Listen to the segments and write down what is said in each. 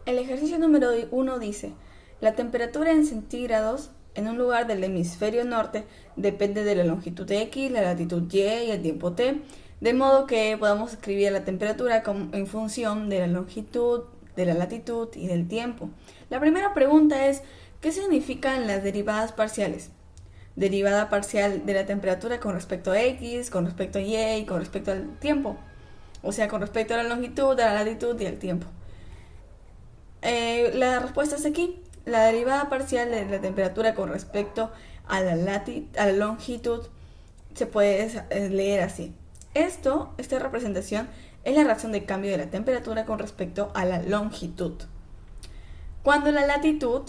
El ejercicio número 1 dice, la temperatura en centígrados en un lugar del hemisferio norte depende de la longitud X, la latitud Y y el tiempo T, de modo que podamos escribir la temperatura en función de la longitud, de la latitud y del tiempo. La primera pregunta es, ¿qué significan las derivadas parciales? Derivada parcial de la temperatura con respecto a X, con respecto a Y y con respecto al tiempo. O sea, con respecto a la longitud, a la latitud y al tiempo. La respuesta es aquí. La derivada parcial de la temperatura con respecto a la longitud se puede leer así. Esta representación es la razón de cambio de la temperatura con respecto a la longitud. Cuando la latitud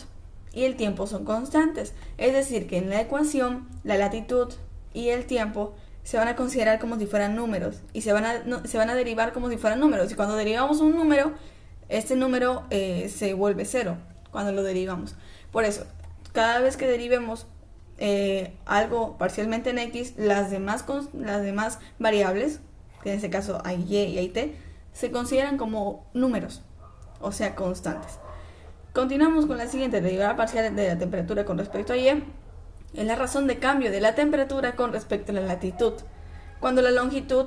y el tiempo son constantes, es decir, que en la ecuación la latitud y el tiempo se van a considerar como si fueran números y se van a derivar como si fueran números. Y cuando derivamos un número, este número se vuelve cero cuando lo derivamos. Por eso, cada vez que derivemos algo parcialmente en X, las demás variables, que en este caso hay Y y hay T, se consideran como números, o sea, constantes. Continuamos con la siguiente, derivada parcial de la temperatura con respecto a Y. Es la razón de cambio de la temperatura con respecto a la latitud, cuando la longitud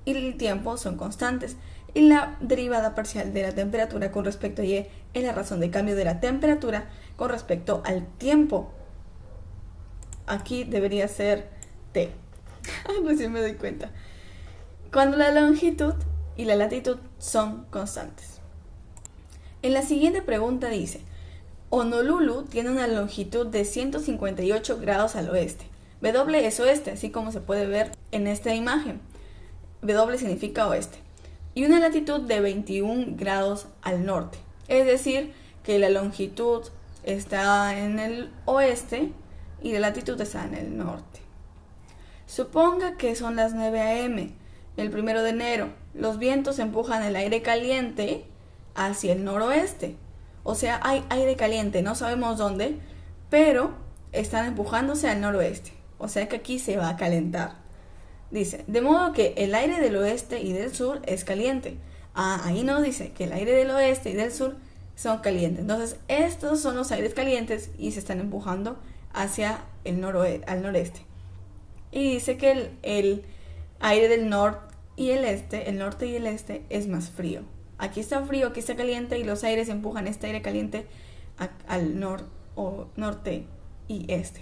y el tiempo son constantes. Y la derivada parcial de la temperatura con respecto a Y es la razón de cambio de la temperatura con respecto al tiempo. Aquí debería ser T. Recién me doy cuenta. Cuando la longitud y la latitud son constantes. En la siguiente pregunta dice, Honolulu tiene una longitud de 158 grados al oeste. W es oeste, así como se puede ver en esta imagen. W significa oeste. Y una latitud de 21 grados al norte. Es decir, que la longitud está en el oeste y la latitud está en el norte. Suponga que son las 9 a.m., el 1 de enero. Los vientos empujan el aire caliente hacia el noroeste. O sea, hay aire caliente, no sabemos dónde, pero están empujándose al noroeste. O sea que aquí se va a calentar. Dice, de modo que el aire del oeste y del sur es caliente. Ahí nos dice que el aire del oeste y del sur son calientes. Entonces, estos son los aires calientes y se están empujando hacia al noreste. Y dice que el aire del norte y el este es más frío. Aquí está frío, aquí está caliente y los aires empujan este aire caliente al norte y este.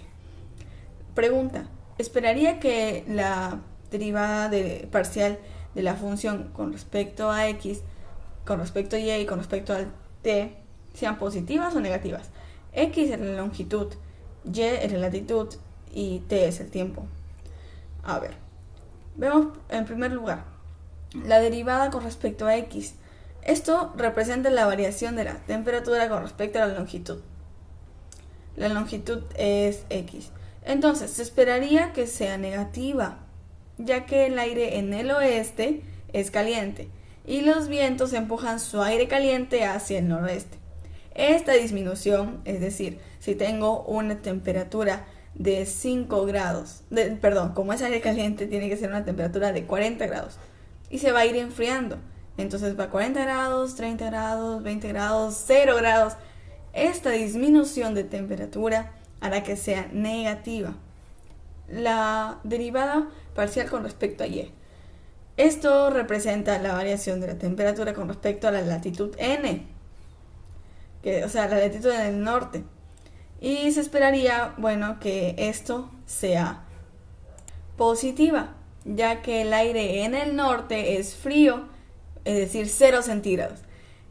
Pregunta, ¿esperaría que la derivada parcial de la función con respecto a X, con respecto a Y y con respecto al T sean positivas o negativas? X es la longitud, Y es la latitud y T es el tiempo. A ver, vemos en primer lugar la derivada con respecto a X. Esto representa la variación de la temperatura con respecto a la longitud. La longitud es X. Entonces, se esperaría que sea negativa, ya que el aire en el oeste es caliente y los vientos empujan su aire caliente hacia el noroeste. Esta disminución, es decir, si tengo una temperatura de 5 grados, como es aire caliente, tiene que ser una temperatura de 40 grados y se va a ir enfriando. Entonces va a 40 grados, 30 grados, 20 grados, 0 grados. Esta disminución de temperatura hará que sea negativa. La derivada parcial con respecto a Y. Esto representa la variación de la temperatura con respecto a la latitud N, o sea, la latitud en el norte. Y se esperaría, que esto sea positiva, ya que el aire en el norte es frío, es decir, 0 centígrados.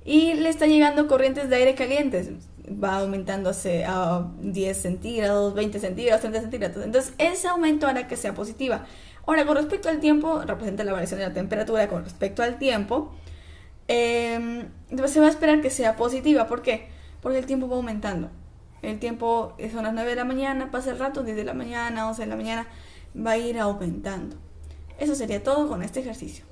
Y le está llegando corrientes de aire calientes. Va aumentándose a 10 centígrados, 20 centígrados, 30 centígrados. Entonces, ese aumento hará que sea positiva. Ahora, con respecto al tiempo, representa la variación de la temperatura con respecto al tiempo. Entonces, se va a esperar que sea positiva. ¿Por qué? Porque el tiempo va aumentando. El tiempo son las 9 de la mañana, pasa el rato, 10 de la mañana, 11 de la mañana, va a ir aumentando. Eso sería todo con este ejercicio.